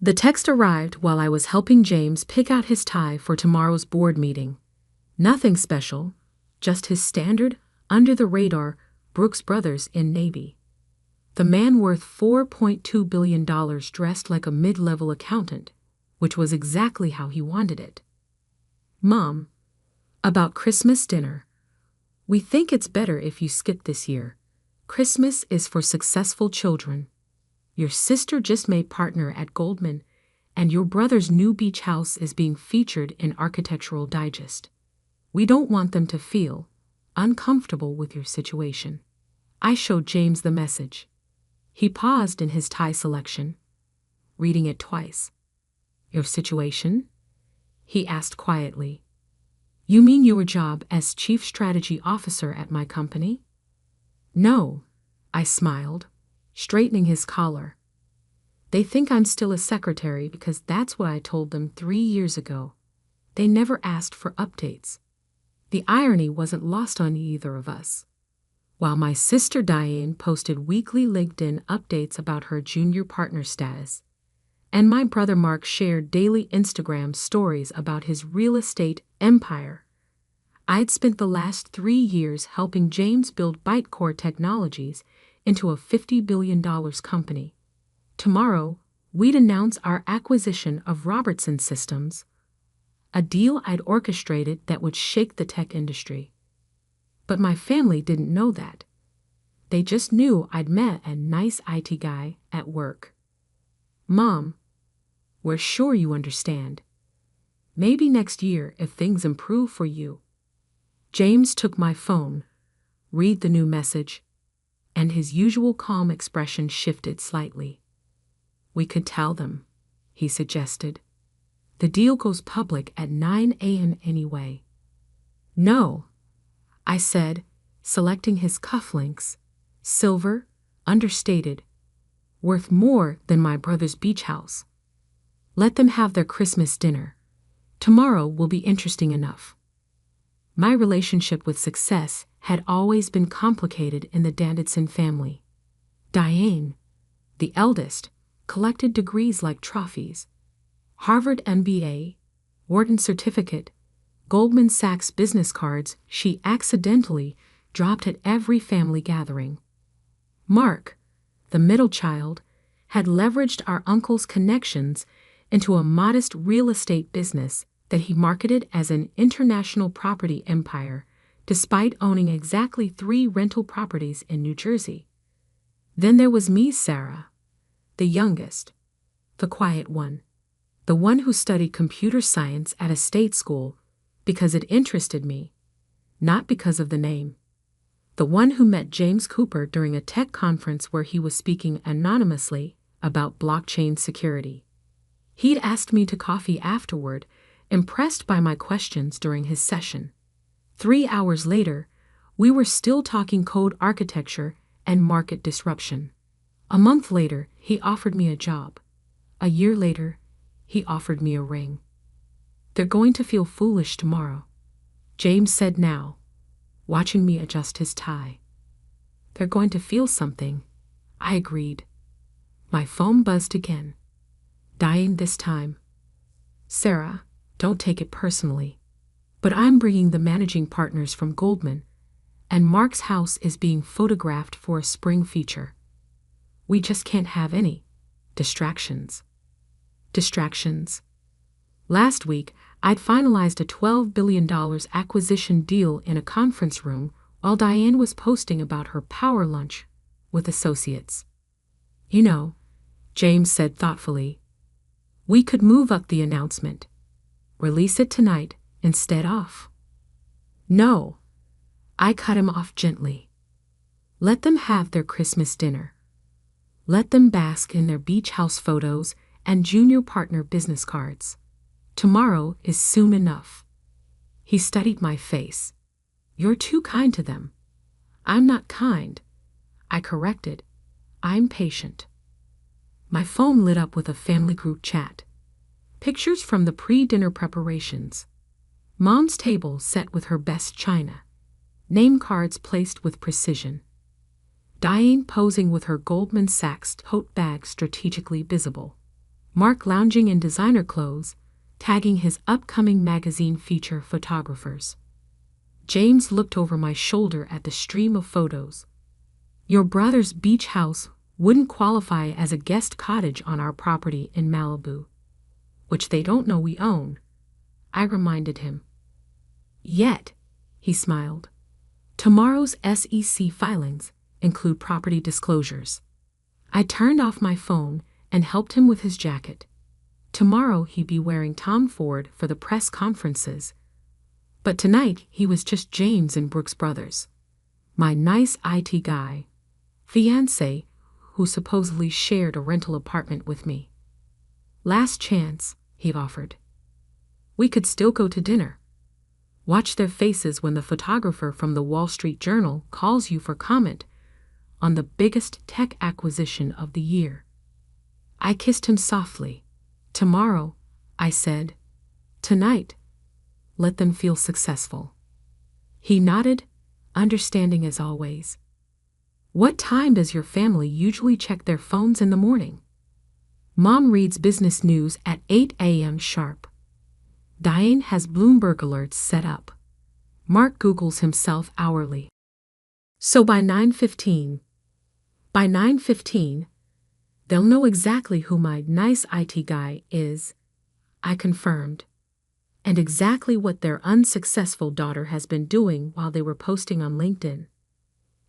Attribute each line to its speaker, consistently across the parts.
Speaker 1: The text arrived while I was helping James pick out his tie for tomorrow's board meeting. Nothing special, just his standard, under-the-radar Brooks Brothers in Navy. The man worth $4.2 billion dressed like a mid-level accountant, which was exactly how he wanted it. Mom, about Christmas dinner. We think it's better if you skip this year. Christmas is for successful children. Your sister just made partner at Goldman, and your brother's new beach house is being featured in Architectural Digest. We don't want them to feel uncomfortable with your situation. I showed James the message. He paused in his tie selection, reading it twice. Your situation? He asked quietly. You mean your job as Chief Strategy Officer at my company? No, I smiled, straightening his collar. They think I'm still a secretary because that's what I told them 3 years ago. They never asked for updates. The irony wasn't lost on either of us. While my sister Diane posted weekly LinkedIn updates about her junior partner status, and my brother Mark shared daily Instagram stories about his real estate empire, I'd spent the last 3 years helping James build BiteCore Technologies into a $50 billion company. Tomorrow, we'd announce our acquisition of Robertson Systems, a deal I'd orchestrated that would shake the tech industry. But my family didn't know that. They just knew I'd met a nice IT guy at work. Mom, we're sure you understand. Maybe next year if things improve for you. James took my phone, read the new message, and his usual calm expression shifted slightly. We could tell them, he suggested. The deal goes public at 9 a.m. anyway. No, I said, selecting his cufflinks, silver, understated, worth more than my brother's beach house. Let them have their Christmas dinner. Tomorrow will be interesting enough. My relationship with success had always been complicated in the Davidson family. Diane, the eldest, collected degrees like trophies. Harvard MBA, Wharton certificate, Goldman Sachs business cards she accidentally dropped at every family gathering. Mark, the middle child, had leveraged our uncle's connections into a modest real estate business that he marketed as an international property empire, despite owning exactly 3 rental properties in New Jersey. Then there was me, Sarah, the youngest, the quiet one, the one who studied computer science at a state school because it interested me, not because of the name. The one who met James Cooper during a tech conference where he was speaking anonymously about blockchain security. He'd asked me to coffee afterward, impressed by my questions during his session. 3 hours later, we were still talking code architecture and market disruption. A month later, he offered me a job. A year later, he offered me a ring. They're going to feel foolish tomorrow, James said now, watching me adjust his tie. They're going to feel something, I agreed. My phone buzzed again. Diane this time. Sarah, don't take it personally, but I'm bringing the managing partners from Goldman, and Mark's house is being photographed for a spring feature. We just can't have any distractions. Distractions. Last week, I'd finalized a $12 billion acquisition deal in a conference room while Diane was posting about her power lunch with associates. You know, James said thoughtfully, we could move up the announcement. Release it tonight instead of. No, I cut him off gently. Let them have their Christmas dinner. Let them bask in their beach house photos and junior partner business cards. Tomorrow is soon enough. He studied my face. You're too kind to them. I'm not kind. I corrected. I'm patient. My phone lit up with a family group chat. Pictures from the pre-dinner preparations. Mom's table set with her best china. Name cards placed with precision. Diane posing with her Goldman Sachs tote bag strategically visible. Mark lounging in designer clothes, tagging his upcoming magazine feature photographers. James looked over my shoulder at the stream of photos. Your brother's beach house wouldn't qualify as a guest cottage on our property in Malibu, which they don't know we own, I reminded him. Yet, he smiled. Tomorrow's SEC filings include property disclosures. I turned off my phone and helped him with his jacket. Tomorrow he'd be wearing Tom Ford for the press conferences. But tonight he was just James and Brooks Brothers. My nice IT guy, Fiancé, who supposedly shared a rental apartment with me. Last chance, he offered. We could still go to dinner. Watch their faces when the photographer from the Wall Street Journal calls you for comment on the biggest tech acquisition of the year. I kissed him softly. Tomorrow, I said. Tonight, let them feel successful. He nodded, understanding as always. What time does your family usually check their phones in the morning? Mom reads business news at 8 a.m. sharp. Diane has Bloomberg alerts set up. Mark Googles himself hourly. So by 9:15, they'll know exactly who my nice IT guy is, I confirmed, and exactly what their unsuccessful daughter has been doing while they were posting on LinkedIn.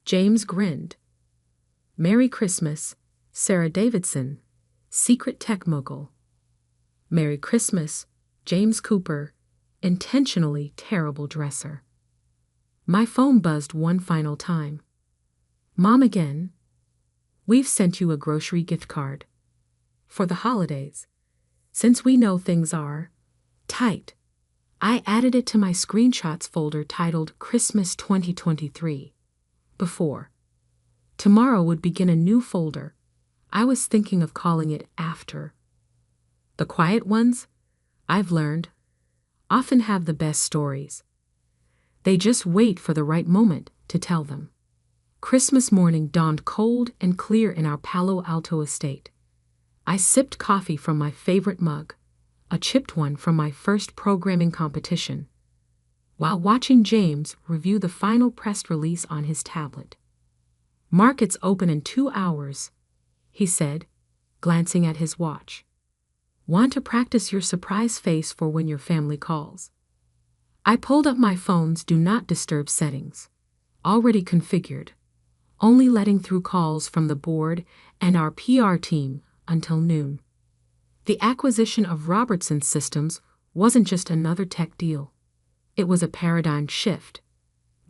Speaker 1: James grinned. Merry Christmas, Sarah Davidson, secret tech mogul. Merry Christmas, James Cooper, intentionally terrible dresser. My phone buzzed one final time. Mom again. We've sent you a grocery gift card. For the holidays. Since we know things are tight, I added it to my screenshots folder titled Christmas 2023. Before. Tomorrow would begin a new folder. I was thinking of calling it After. The quiet ones, I've learned, often have the best stories. They just wait for the right moment to tell them. Christmas morning dawned cold and clear in our Palo Alto estate. I sipped coffee from my favorite mug, a chipped one from my first programming competition, while watching James review the final press release on his tablet. Markets open in 2 hours, he said, glancing at his watch. Want to practice your surprise face for when your family calls? I pulled up my phone's Do Not Disturb settings, already configured, only letting through calls from the board and our PR team until noon. The acquisition of Robertson Systems wasn't just another tech deal. It was a paradigm shift.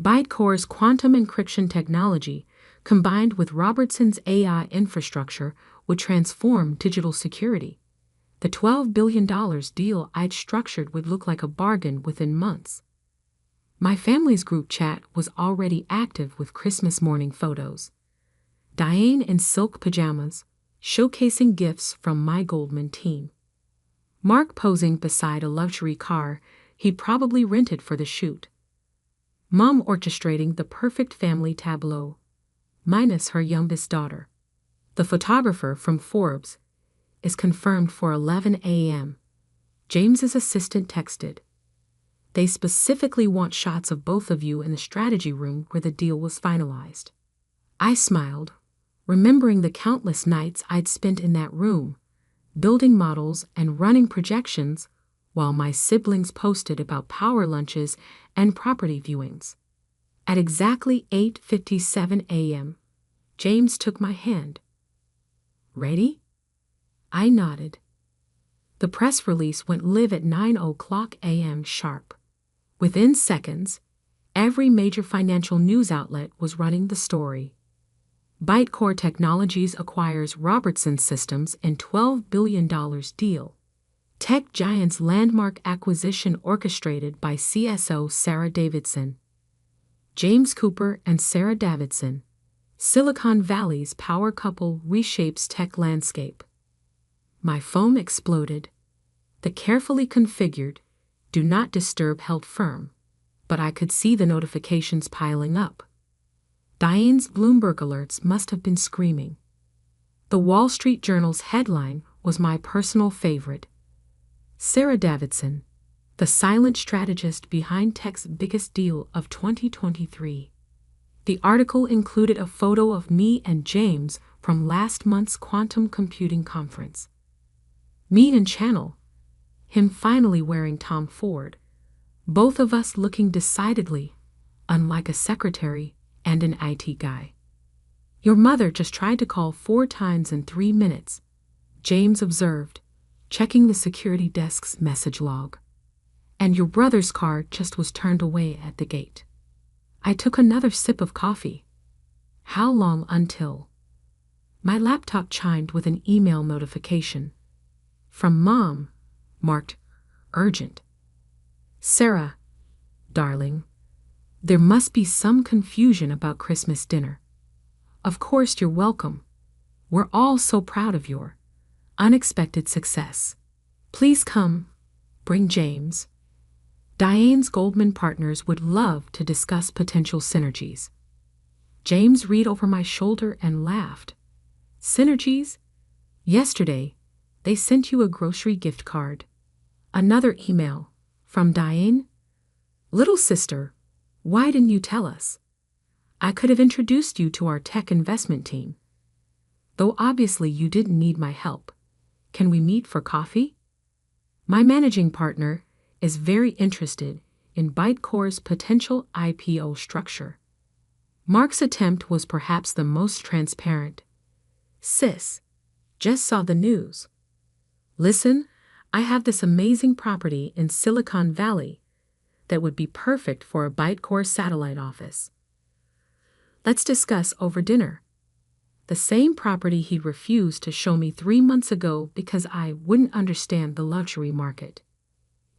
Speaker 1: Bytecore's quantum encryption technology, combined with Robertson's AI infrastructure, would transform digital security. The $12 billion deal I'd structured would look like a bargain within months. My family's group chat was already active with Christmas morning photos. Diane in silk pajamas, showcasing gifts from my Goldman team. Mark posing beside a luxury car he probably rented for the shoot. Mom orchestrating the perfect family tableau, minus her youngest daughter. The photographer from Forbes is confirmed for 11 a.m. James's assistant texted. They specifically want shots of both of you in the strategy room where the deal was finalized. I smiled, remembering the countless nights I'd spent in that room, building models and running projections while my siblings posted about power lunches and property viewings. At exactly 8:57 a.m., James took my hand. Ready? I nodded. The press release went live at 9:00 a.m. sharp. Within seconds, every major financial news outlet was running the story. Bytecore Technologies acquires Robertson Systems in $12 billion deal. Tech giant's landmark acquisition orchestrated by CSO Sarah Davidson. James Cooper and Sarah Davidson, Silicon Valley's power couple, reshapes tech landscape. My phone exploded. The carefully configured Do Not Disturb held firm, but I could see the notifications piling up. Diane's Bloomberg alerts must have been screaming. The Wall Street Journal's headline was my personal favorite. Sarah Davidson, the silent strategist behind tech's biggest deal of 2023. The article included a photo of me and James from last month's quantum computing conference. Me and Channel, him finally wearing Tom Ford, both of us looking decidedly unlike a secretary and an IT guy. Your mother just tried to call 4 times in 3 minutes, James observed, checking the security desk's message log. And your brother's car just was turned away at the gate. I took another sip of coffee. How long until? My laptop chimed with an email notification. From Mom, marked urgent. Sarah, darling, there must be some confusion about Christmas dinner. Of course you're welcome. We're all so proud of your unexpected success. Please come. Bring James. Diane's Goldman partners would love to discuss potential synergies. James read over my shoulder and laughed. Synergies? Yesterday, they sent you a grocery gift card. Another email. From Diane? Little sister, why didn't you tell us? I could have introduced you to our tech investment team. Though obviously you didn't need my help. Can we meet for coffee? My managing partner is very interested in Bytecore's potential IPO structure. Mark's attempt was perhaps the most transparent. Sis, just saw the news. Listen, I have this amazing property in Silicon Valley that would be perfect for a Bytecore satellite office. Let's discuss over dinner. The same property he refused to show me 3 months ago because I wouldn't understand the luxury market.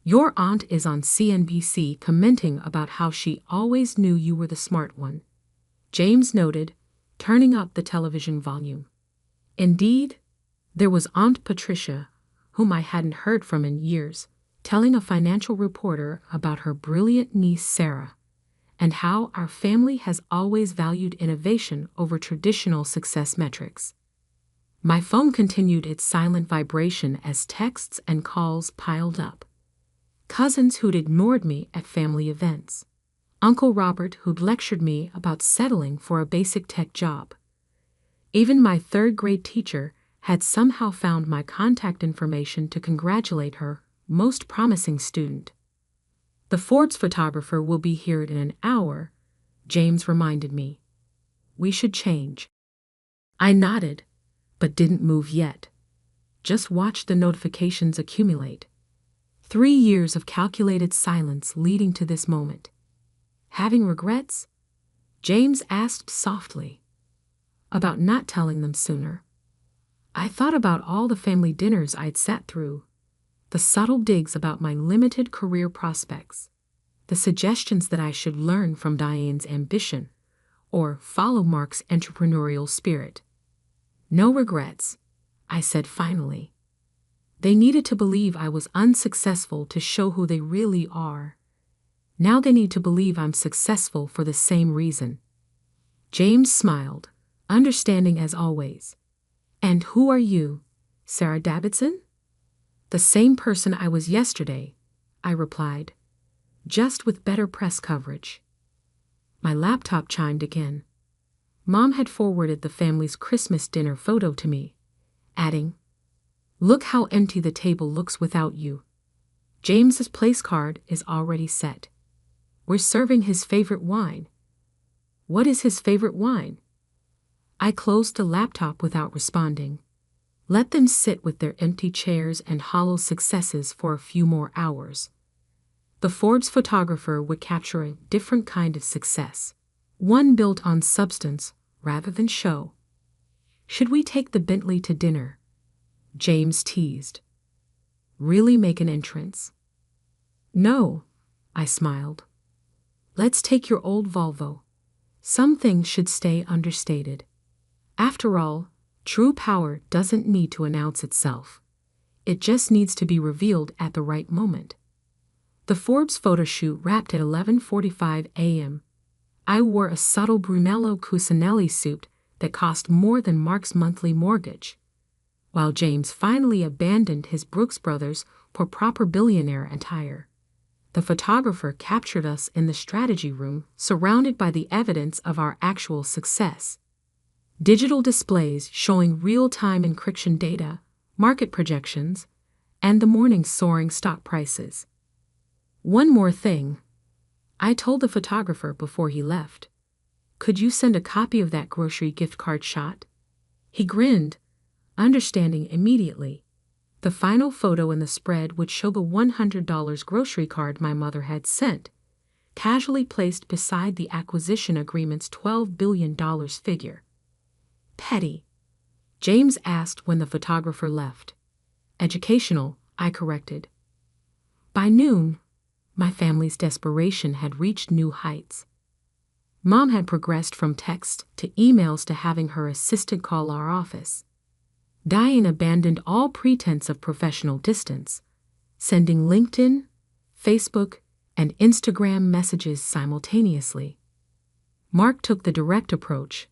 Speaker 1: Your aunt is on CNBC commenting about how she always knew you were the smart one. James noted, turning up the television volume. Indeed, there was Aunt Patricia, whom I hadn't heard from in years, telling a financial reporter about her brilliant niece Sarah, and how our family has always valued innovation over traditional success metrics. My phone continued its silent vibration as texts and calls piled up. Cousins who'd ignored me at family events. Uncle Robert who'd lectured me about settling for a basic tech job. Even my 3rd-grade teacher had somehow found my contact information to congratulate her most promising student. The Forbes photographer will be here in an hour, James reminded me. We should change. I nodded, but didn't move yet. Just watched the notifications accumulate. 3 years of calculated silence leading to this moment. Having regrets? James asked softly. About not telling them sooner. I thought about all the family dinners I'd sat through, the subtle digs about my limited career prospects, the suggestions that I should learn from Diane's ambition or follow Mark's entrepreneurial spirit. No regrets, I said finally. They needed to believe I was unsuccessful to show who they really are. Now they need to believe I'm successful for the same reason. James smiled, understanding as always. And who are you, Sarah Davidson? The same person I was yesterday, I replied, just with better press coverage. My laptop chimed again. Mom had forwarded the family's Christmas dinner photo to me, adding, Look how empty the table looks without you. James's place card is already set. We're serving his favorite wine. What is his favorite wine? I closed the laptop without responding. Let them sit with their empty chairs and hollow successes for a few more hours. The Forbes photographer would capture a different kind of success, one built on substance rather than show. Should we take the Bentley to dinner? James teased. Really make an entrance? No, I smiled. Let's take your old Volvo. Some things should stay understated. After all, true power doesn't need to announce itself. It just needs to be revealed at the right moment. The Forbes photo shoot wrapped at 11:45 a.m. I wore a subtle Brunello Cucinelli suit that cost more than Mark's monthly mortgage. while James finally abandoned his Brooks Brothers for proper billionaire attire. The photographer captured us in the strategy room, surrounded by the evidence of our actual success. Digital displays showing real-time encryption data, market projections, and the morning's soaring stock prices. One more thing, I told the photographer before he left. Could you send a copy of that grocery gift card shot? He grinned, understanding immediately. The final photo in the spread would show the $100 grocery card my mother had sent, casually placed beside the acquisition agreement's $12 billion figure. Petty, James asked when the photographer left. Educational, I corrected. By noon, my family's desperation had reached new heights. Mom had progressed from text to emails to having her assistant call our office. Diane abandoned all pretense of professional distance, sending LinkedIn, Facebook, and Instagram messages simultaneously. Mark took the direct approach,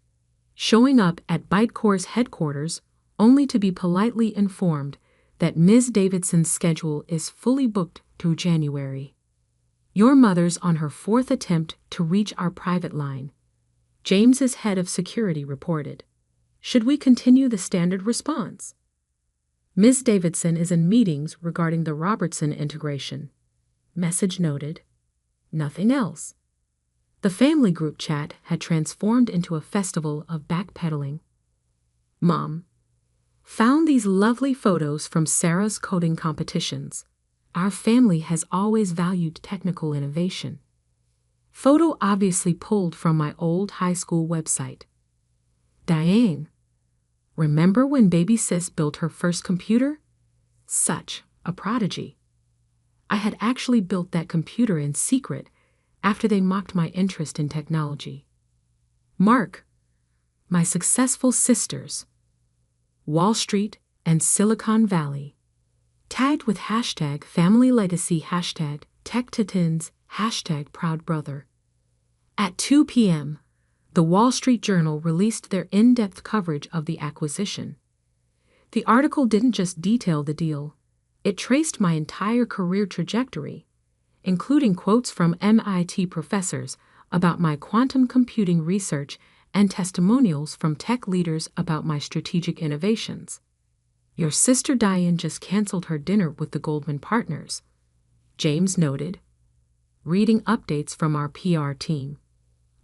Speaker 1: showing up at Bytecore's headquarters only to be politely informed that Ms. Davidson's schedule is fully booked through January. Your mother's on her fourth attempt to reach our private line, James's head of security reported. Should we continue the standard response? Ms. Davidson is in meetings regarding the Robertson integration. Message noted. Nothing else. The family group chat had transformed into a festival of backpedaling. Mom, found these lovely photos from Sarah's coding competitions. Our family has always valued technical innovation. Photo obviously pulled from my old high school website. Diane, remember when baby sis built her first computer? Such a prodigy. I had actually built that computer in secret after they mocked my interest in technology. Mark, my successful sisters, Wall Street and Silicon Valley, tagged with hashtag family legacy, hashtag tech titans, hashtag proud brother. At 2 p.m., the Wall Street Journal released their in-depth coverage of the acquisition. The article didn't just detail the deal, it traced my entire career trajectory, including quotes from MIT professors about my quantum computing research and testimonials from tech leaders about my strategic innovations. Your sister Diane just canceled her dinner with the Goldman partners, James noted, reading updates from our PR team.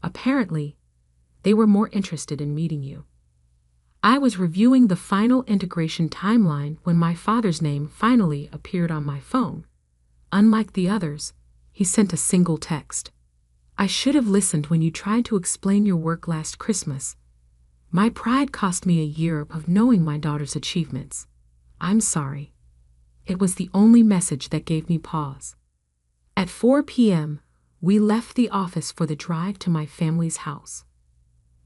Speaker 1: Apparently, they were more interested in meeting you. I was reviewing the final integration timeline when my father's name finally appeared on my phone. Unlike the others, he sent a single text. I should have listened when you tried to explain your work last Christmas. My pride cost me a year of knowing my daughter's achievements. I'm sorry. It was the only message that gave me pause. At 4 p.m., we left the office for the drive to my family's house.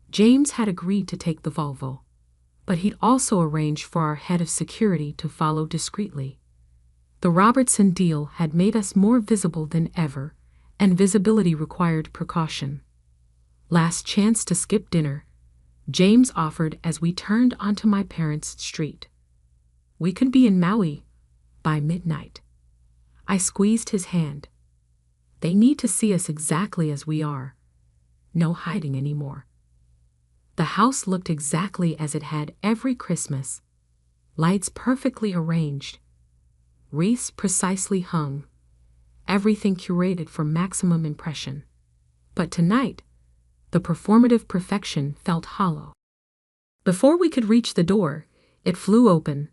Speaker 1: James had agreed to take the Volvo, but he'd also arranged for our head of security to follow discreetly. The Robertson deal had made us more visible than ever, and visibility required precaution. Last chance to skip dinner, James offered as we turned onto my parents' street. We could be in Maui by midnight. I squeezed his hand. They need to see us exactly as we are. No hiding anymore. The house looked exactly as it had every Christmas. Lights perfectly arranged. Wreaths precisely hung. Everything curated for maximum impression. But tonight, the performative perfection felt hollow. Before we could reach the door, it flew open.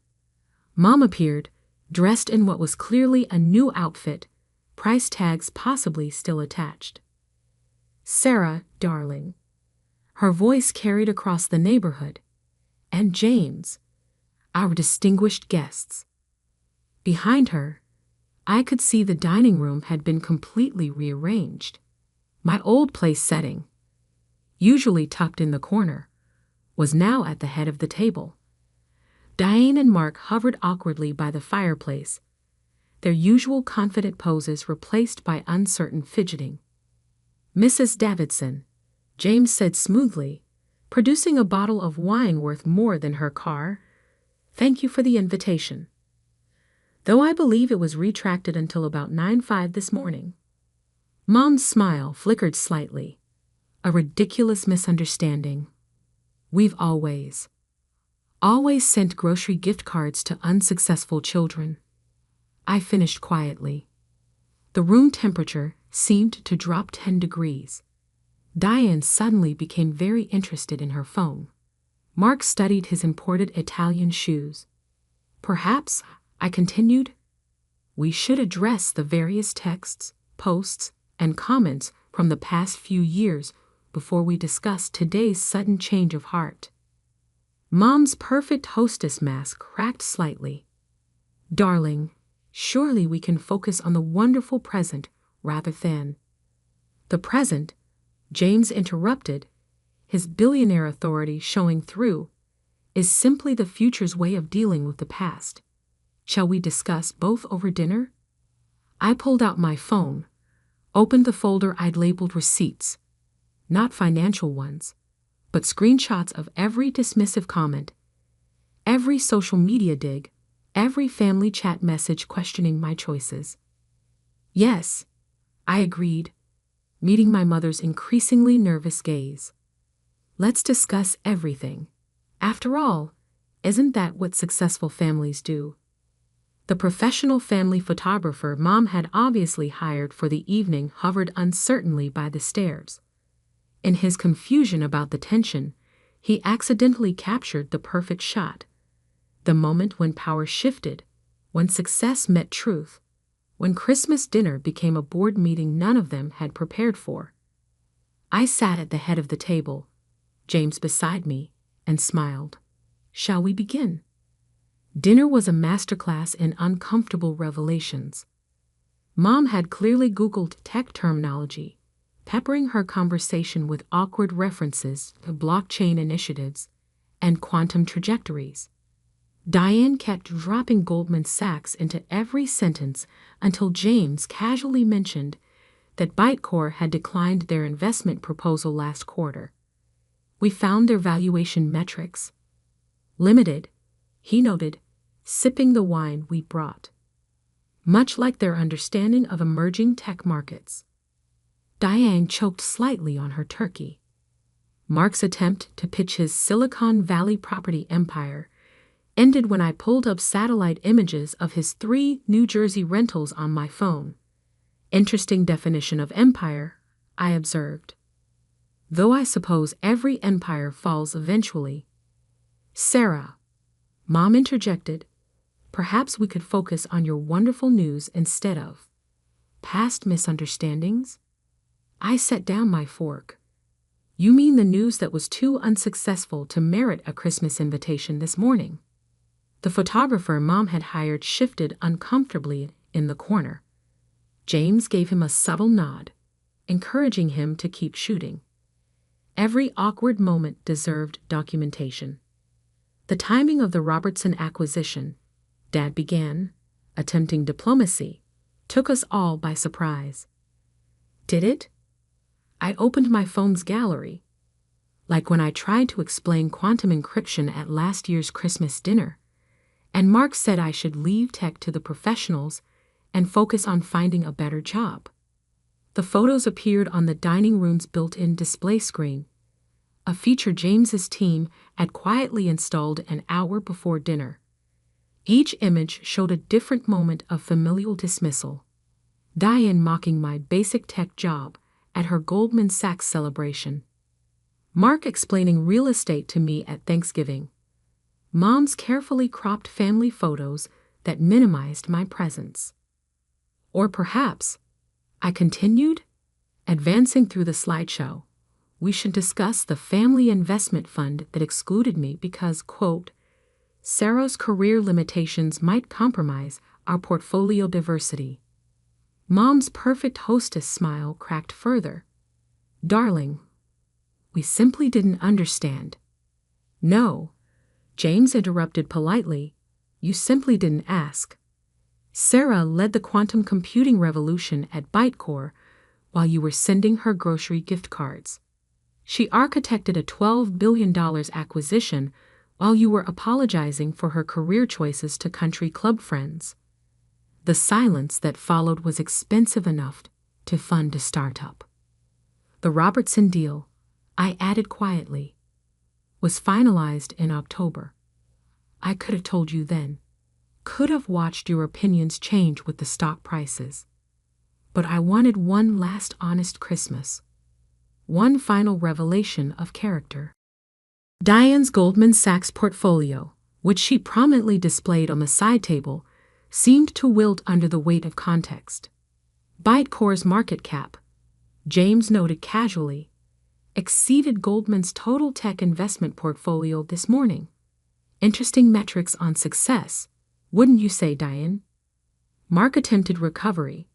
Speaker 1: Mom appeared, dressed in what was clearly a new outfit, price tags possibly still attached. Sarah, darling. Her voice carried across the neighborhood. And James, our distinguished guests. Behind her, I could see the dining room had been completely rearranged. My old place setting, usually tucked in the corner, was now at the head of the table. Diane and Mark hovered awkwardly by the fireplace, their usual confident poses replaced by uncertain fidgeting. Mrs. Davidson, James said smoothly, producing a bottle of wine worth more than her car. Thank you for the invitation. Though I believe it was retracted until about 9:05 this morning. Mom's smile flickered slightly. A ridiculous misunderstanding. We've always sent grocery gift cards to unsuccessful children. I finished quietly. The room temperature seemed to drop 10 degrees. Diane suddenly became very interested in her phone. Mark studied his imported Italian shoes. Perhaps, I continued, we should address the various texts, posts, and comments from the past few years before we discuss today's sudden change of heart. Mom's perfect hostess mask cracked slightly. Darling, surely we can focus on the wonderful present rather than the present, James interrupted, his billionaire authority showing through, is simply the future's way of dealing with the past. Shall we discuss both over dinner? I pulled out my phone, opened the folder I'd labeled receipts, not financial ones, but screenshots of every dismissive comment, every social media dig, every family chat message questioning my choices. Yes, I agreed, meeting my mother's increasingly nervous gaze. Let's discuss everything. After all, isn't that what successful families do? The professional family photographer Mom had obviously hired for the evening hovered uncertainly by the stairs. In his confusion about the tension, he accidentally captured the perfect shot. The moment when power shifted, when success met truth, when Christmas dinner became a board meeting none of them had prepared for. I sat at the head of the table, James beside me, and smiled. Shall we begin? Dinner was a masterclass in uncomfortable revelations. Mom had clearly Googled tech terminology, peppering her conversation with awkward references to blockchain initiatives and quantum trajectories. Diane kept dropping Goldman Sachs into every sentence until James casually mentioned that Bytecore had declined their investment proposal last quarter. We found their valuation metrics limited, he noted, sipping the wine we brought. Much like their understanding of emerging tech markets. Diane choked slightly on her turkey. Mark's attempt to pitch his Silicon Valley property empire ended when I pulled up satellite images of his 3 New Jersey rentals on my phone. Interesting definition of empire, I observed. Though I suppose every empire falls eventually. Sarah, Mom interjected, perhaps we could focus on your wonderful news instead of past misunderstandings? I set down my fork. You mean the news that was too unsuccessful to merit a Christmas invitation this morning? The photographer Mom had hired shifted uncomfortably in the corner. James gave him a subtle nod, encouraging him to keep shooting. Every awkward moment deserved documentation. The timing of the Robertson acquisition, Dad began, attempting diplomacy, took us all by surprise. Did it? I opened my phone's gallery, like when I tried to explain quantum encryption at last year's Christmas dinner, and Mark said I should leave tech to the professionals and focus on finding a better job. The photos appeared on the dining room's built-in display screen, a feature James's team had quietly installed an hour before dinner. Each image showed a different moment of familial dismissal. Diane mocking my basic tech job at her Goldman Sachs celebration. Mark explaining real estate to me at Thanksgiving. Mom's carefully cropped family photos that minimized my presence. Or perhaps, I continued, advancing through the slideshow, we should discuss the family investment fund that excluded me because, quote, Sarah's career limitations might compromise our portfolio diversity. Mom's perfect hostess smile cracked further. Darling, we simply didn't understand. No, James interrupted politely, you simply didn't ask. Sarah led the quantum computing revolution at Bytecore while you were sending her grocery gift cards. She architected a $12 billion acquisition while you were apologizing for her career choices to country club friends. The silence that followed was expensive enough to fund a startup. The Robertson deal, I added quietly, was finalized in October. I could have told you then, could have watched your opinions change with the stock prices. But I wanted one last honest Christmas. One final revelation of character. Diane's Goldman Sachs portfolio, which she prominently displayed on the side table, seemed to wilt under the weight of context. Bitcore's market cap, James noted casually, exceeded Goldman's total tech investment portfolio this morning. Interesting metrics on success, wouldn't you say, Diane? Mark attempted recovery.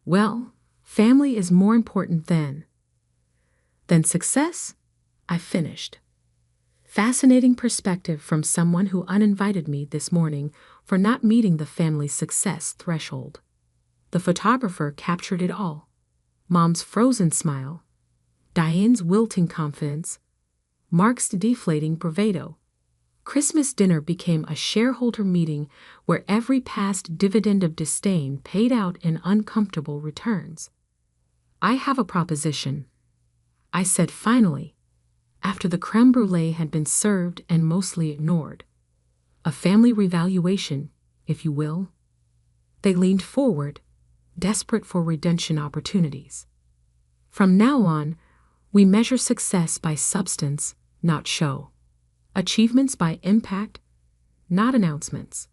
Speaker 1: Well, family is more important than success, I finished. Fascinating perspective from someone who uninvited me this morning for not meeting the family's success threshold. The photographer captured it all. Mom's frozen smile, Diane's wilting confidence, Mark's deflating bravado. Christmas dinner became a shareholder meeting where every past dividend of disdain paid out in uncomfortable returns. I have a proposition, I said finally, after the creme brulee had been served and mostly ignored. A family revaluation, if you will. They leaned forward, desperate for redemption opportunities. From now on, we measure success by substance, not show. Achievements by impact, not announcements.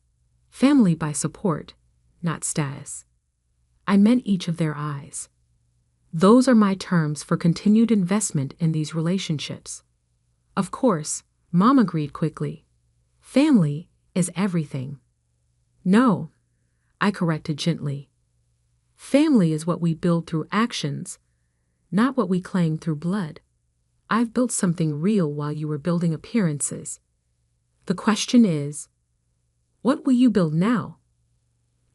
Speaker 1: Family by support, not status. I met each of their eyes. Those are my terms for continued investment in these relationships. Of course, Mom agreed quickly. Family is everything. No, I corrected gently. Family is what we build through actions, not what we claim through blood. I've built something real while you were building appearances. The question is, what will you build now?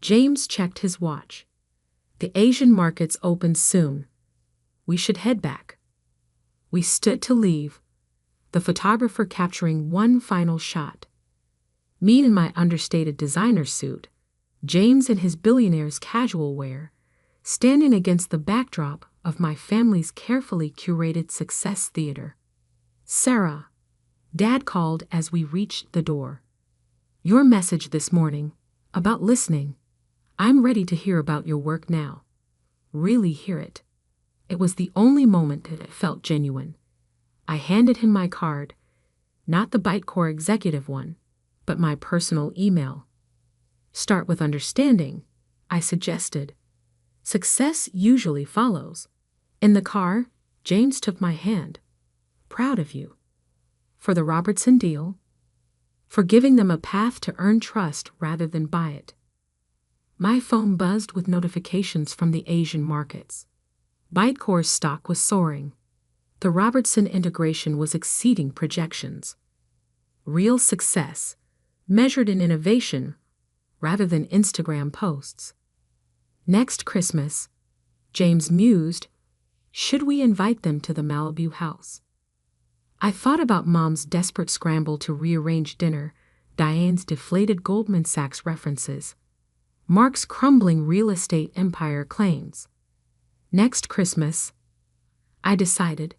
Speaker 1: James checked his watch. The Asian markets open soon. We should head back. We stood to leave, the photographer capturing one final shot. Me in my understated designer suit, James in his billionaire's casual wear, standing against the backdrop of my family's carefully curated success theater. Sarah, Dad called as we reached the door. Your message this morning, about listening. I'm ready to hear about your work now. Really hear it. It was the only moment that it felt genuine. I handed him my card, not the Bitcore executive one, but my personal email. Start with understanding, I suggested. Success usually follows. In the car, James took my hand. Proud of you. For the Robertson deal. For giving them a path to earn trust rather than buy it. My phone buzzed with notifications from the Asian markets. Bitcore's stock was soaring. The Robertson integration was exceeding projections. Real success, measured in innovation rather than Instagram posts. Next Christmas, James mused, should we invite them to the Malibu house? I thought about Mom's desperate scramble to rearrange dinner, Diane's deflated Goldman Sachs references, Mark's crumbling real estate empire claims. Next Christmas, I decided,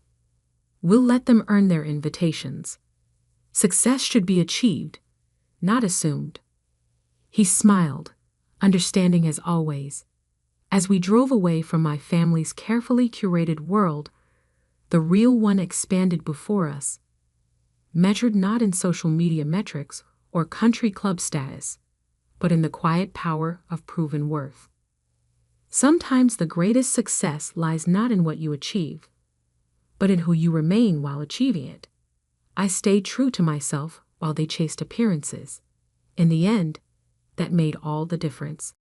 Speaker 1: we'll let them earn their invitations. Success should be achieved, not assumed. He smiled, understanding as always. As we drove away from my family's carefully curated world, the real one expanded before us, measured not in social media metrics or country club status, but in the quiet power of proven worth. Sometimes the greatest success lies not in what you achieve, but in who you remain while achieving it. I stayed true to myself while they chased appearances. In the end, that made all the difference.